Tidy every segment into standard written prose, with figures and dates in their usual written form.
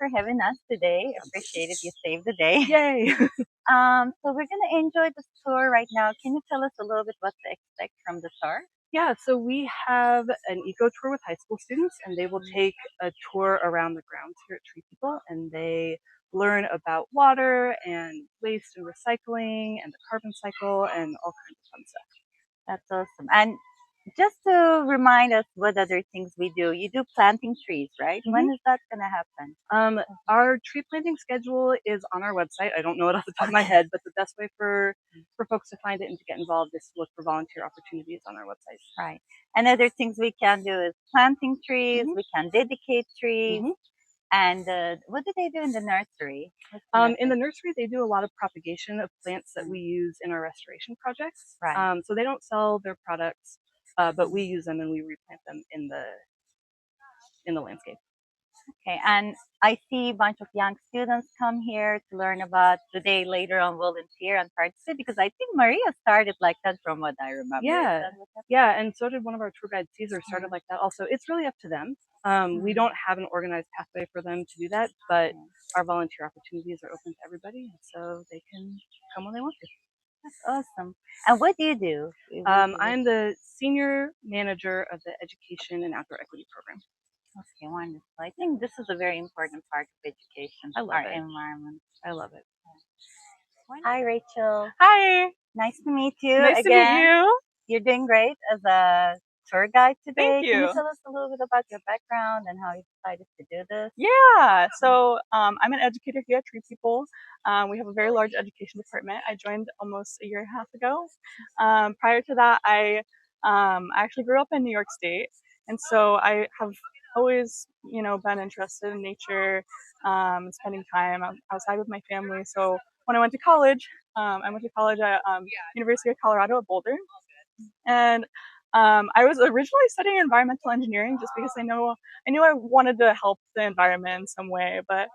for having us today. Appreciate it. You saved the day. Yay! So we're gonna enjoy the tour right now. Can you tell us a little bit what to expect from the tour? Yeah, so we have an eco tour with high school students, and they will take a tour around the grounds here at TreePeople, and they learn about water and waste and recycling and the carbon cycle and all kinds of fun stuff. That's awesome. And just to remind us what other things we do, you do planting trees, right? When is that gonna happen? Our tree planting schedule is on our website. I don't know it off the top of my head, but the best way for folks to find it and to get involved is to look for volunteer opportunities on our website. Right. And other things we can do is planting trees. We can dedicate trees. And what do they do in the nursery? In the nursery, they do a lot of propagation of plants that we use in our restoration projects. Right. So they don't sell their products, but we use them and we replant them in the landscape. Okay, and I see a bunch of young students come here to learn about. Do they later on volunteer and participate? Because I think Maria started like that from what I remember. Yeah, and so did one of our tour guides, Cesar, started like that also. It's really up to them. We don't have an organized pathway for them to do that, but our volunteer opportunities are open to everybody, so they can come when they want to. That's awesome. And what do you do? I'm the senior manager of the Education and Outdoor Equity Program. Okay, wonderful. I think this is a very important part of education. I love our it. environment. I love it. Hi, Rachel. Hi. Nice to meet you. Nice to meet you. You're doing great as a tour guide today. Thank you. Can you tell us a little bit about your background and how you decided to do this? Yeah, so I'm an educator here at TreePeople. We have a very large education department. I joined almost a year and a half ago. Prior to that, I actually grew up in New York State, and so I have always, been interested in nature, spending time outside with my family. So when I went to college, I went to college at University of Colorado at Boulder, and I was originally studying environmental engineering just because I knew I wanted to help the environment in some way. But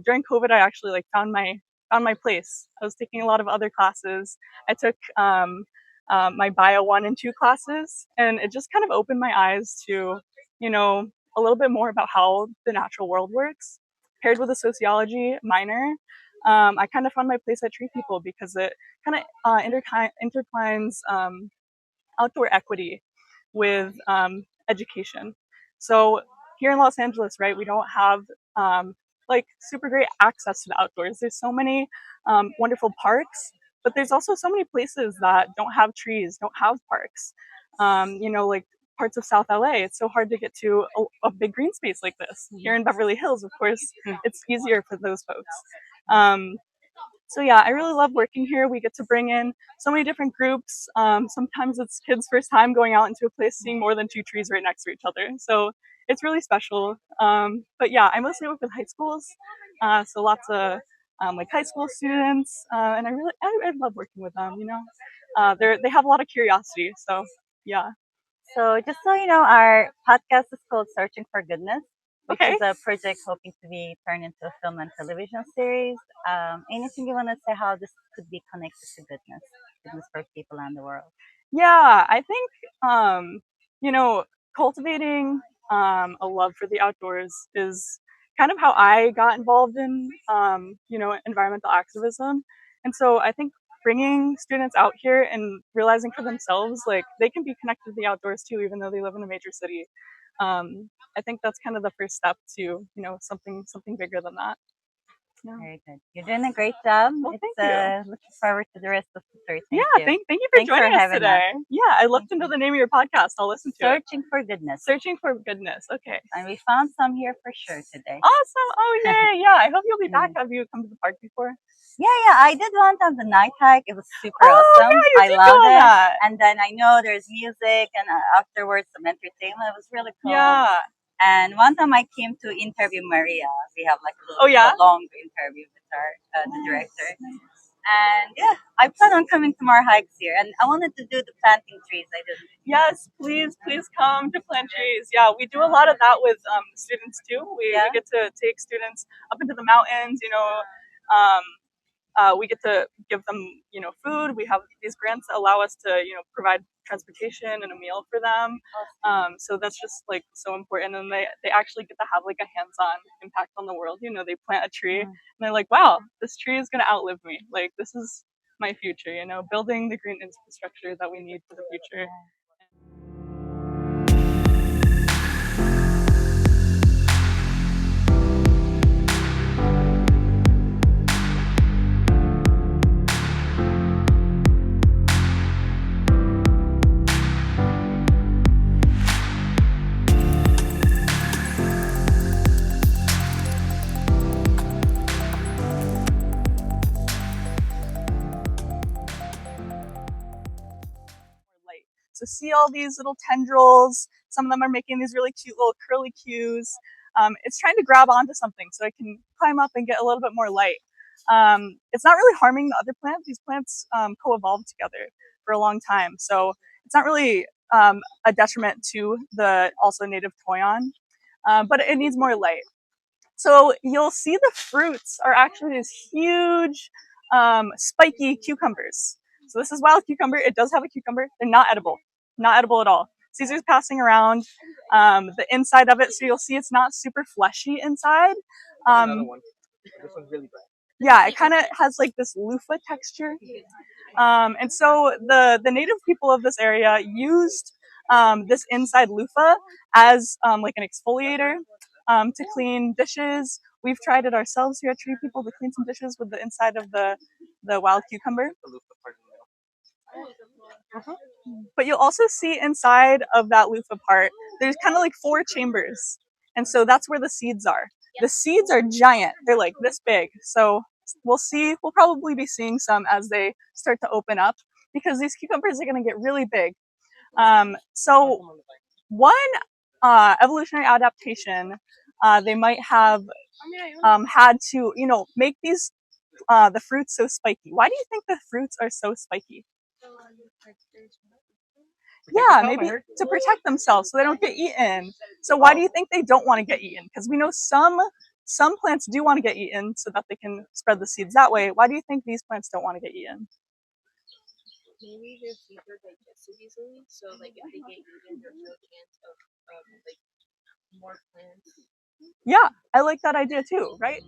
during COVID, I actually found my place. I was taking a lot of other classes. I took my bio 1 and 2 classes, and it just kind of opened my eyes to a little bit more about how the natural world works. Paired with a sociology minor, I kind of found my place at TreePeople because it kind of intertwines outdoor equity with education. So here in Los Angeles, right, we don't have super great access to the outdoors. There's so many wonderful parks, but there's also so many places that don't have trees, don't have parks. Like parts of South LA, it's so hard to get to a big green space like this. Here in Beverly Hills, of course, it's easier for those folks. So yeah, I really love working here. We get to bring in so many different groups. Sometimes it's kids' first time going out into a place, seeing more than 2 trees right next to each other. So it's really special. But yeah, I mostly work with high schools. So lots of high school students. And I love working with them, they have a lot of curiosity. So yeah. So just so you know, our podcast is called Searching for Goodness, which Okay. is a project hoping to be turned into a film and television series. Anything you want to say how this could be connected to goodness for people and the world? Yeah, I think, cultivating a love for the outdoors is kind of how I got involved in, environmental activism. And so I think bringing students out here and realizing for themselves, they can be connected to the outdoors too, even though they live in a major city. I think that's kind of the first step to, something bigger than that. Yeah. Very good. You're doing a great job. Well, thank you. Looking forward to the rest of the tour. Thank you for joining us today. Yeah, I'd love to know the name of your podcast. I'll listen to it. Searching for Goodness. Searching for Goodness. Okay. And we found some here for sure today. Awesome. Oh, yay. Yeah, I hope you'll be back. Have you come to the park before? Yeah, I did one time the night hike. It was super awesome. Yeah, I loved it. And then I know there's music and afterwards some entertainment. It was really cool. Yeah. And one time I came to interview Maria. We have a long interview with her, the director. And yeah, I plan on coming to more hikes here. And I wanted to do the planting trees. I didn't. Yes, please come to plant trees. Yeah, we do a lot of that with students too. We get to take students up into the mountains, we get to give them, food. We have these grants that allow us to, provide transportation and a meal for them. So that's just like so important. And they actually get to have like a hands-on impact on the world. They plant a tree and they're like, wow, this tree is going to outlive me. Like, this is my future, building the green infrastructure that we need for the future. So see all these little tendrils. Some of them are making these really cute little curly cues. It's trying to grab onto something so it can climb up and get a little bit more light. It's not really harming the other plants. These plants co-evolved together for a long time. So it's not really a detriment to the also native toyon, but it needs more light. So you'll see the fruits are actually these huge spiky cucumbers. So this is wild cucumber. It does have a cucumber. They're not edible. Not edible at all. Cesar's passing around the inside of it, so you'll see it's not super fleshy inside. Another one. This one's really bright. Yeah, it kind of has like this loofah texture. And so the native people of this area used this inside loofah as like an exfoliator to clean dishes. We've tried it ourselves here at TreePeople to clean some dishes with the inside of the wild cucumber. But you'll also see inside of that loofah part, there's kind of like 4 chambers. And so that's where the seeds are. The seeds are giant. They're like this big. So we'll probably be seeing some as they start to open up because these cucumbers are going to get really big. So one evolutionary adaptation they might have had to, make these the fruits so spiky. Why do you think the fruits are so spiky? Yeah, maybe to protect themselves so they don't get eaten. So why do you think they don't want to get eaten? Because we know some plants do want to get eaten so that they can spread the seeds that way. Why do you think these plants don't want to get eaten? Maybe their seeds are digested easily, so like if they get eaten, there's no chance of like more plants. Yeah, I like that idea too, right?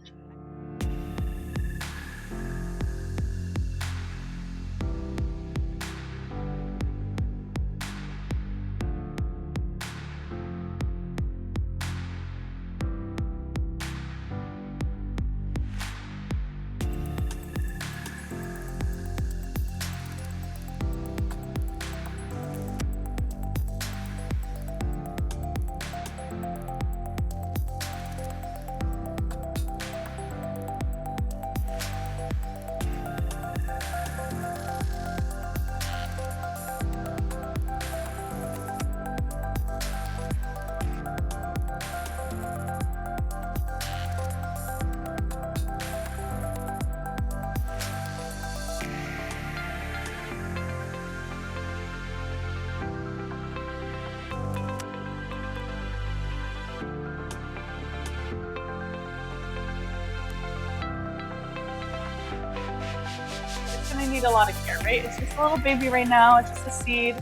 Going to need a lot of care, right? It's just a little baby right now. It's just a seed.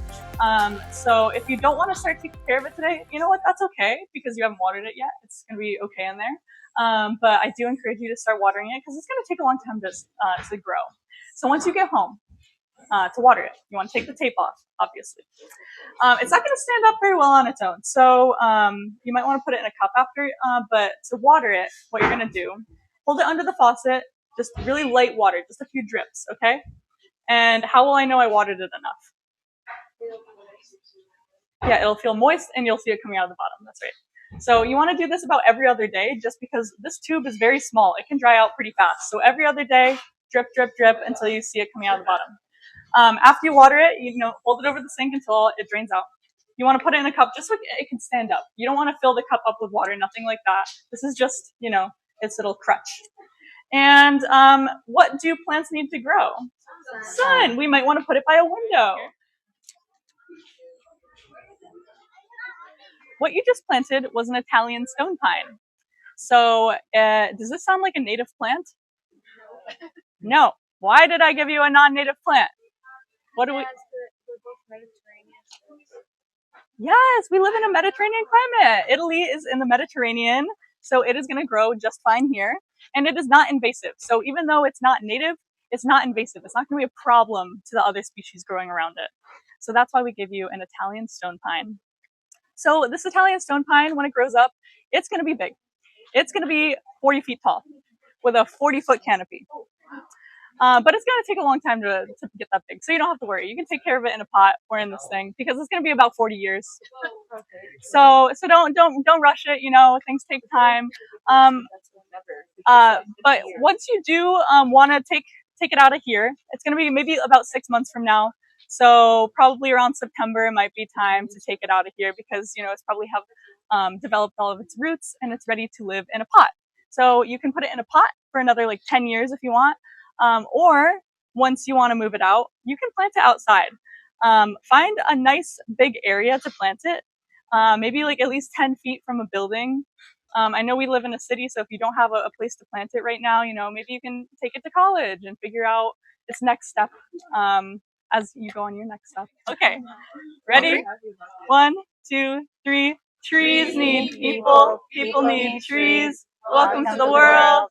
So if you don't want to start taking care of it today, you know what? That's okay because you haven't watered it yet. It's going to be okay in there. But I do encourage you to start watering it because it's going to take a long time to grow. So once you get home to water it, you want to take the tape off, obviously. It's not going to stand up very well on its own. So you might want to put it in a cup after. But to water it, what you're going to do, hold it under the faucet. Just really light water, just a few drips, okay? And how will I know I watered it enough? Yeah, it'll feel moist and you'll see it coming out of the bottom, that's right. So you wanna do this about every other day just because this tube is very small. It can dry out pretty fast. So every other day, drip, drip, drip until you see it coming out of the bottom. After you water it, hold it over the sink until it drains out. You wanna put it in a cup just so it can stand up. You don't wanna fill the cup up with water, nothing like that. This is just, its little crutch. And what do plants need to grow? Sun. We might want to put it by a window. What you just planted was an Italian stone pine. So does this sound like a native plant? No. Why did I give you a non-native plant? What do we? Yes, we live in a Mediterranean climate. Italy is in the Mediterranean, so it is going to grow just fine here, and it is not invasive. So even though it's not native, it's not invasive. It's not going to be a problem to the other species growing around it. So that's why we give you an Italian stone pine. So this Italian stone pine, when it grows up, it's going to be big. It's going to be 40 feet tall with a 40-foot canopy. But it's going to take a long time to get that big. So you don't have to worry. You can take care of it in a pot or in this thing because it's going to be about 40 years. So don't rush it. You know, things take time. But once you do want to take it out of here, it's going to be maybe about 6 months from now. So probably around September, it might be time to take it out of here because, you know, it's probably have developed all of its roots and it's ready to live in a pot. So you can put it in a pot for another like 10 years if you want. Or once you want to move it out, you can plant it outside. Find a nice big area to plant it. Maybe like at least 10 feet from a building. I know we live in a city, so if you don't have a place to plant it right now, you know, maybe you can take it to college and figure out its next step as you go on your next step. Okay, ready? 1, 2, 3. Trees need people, people need trees. Welcome to the world.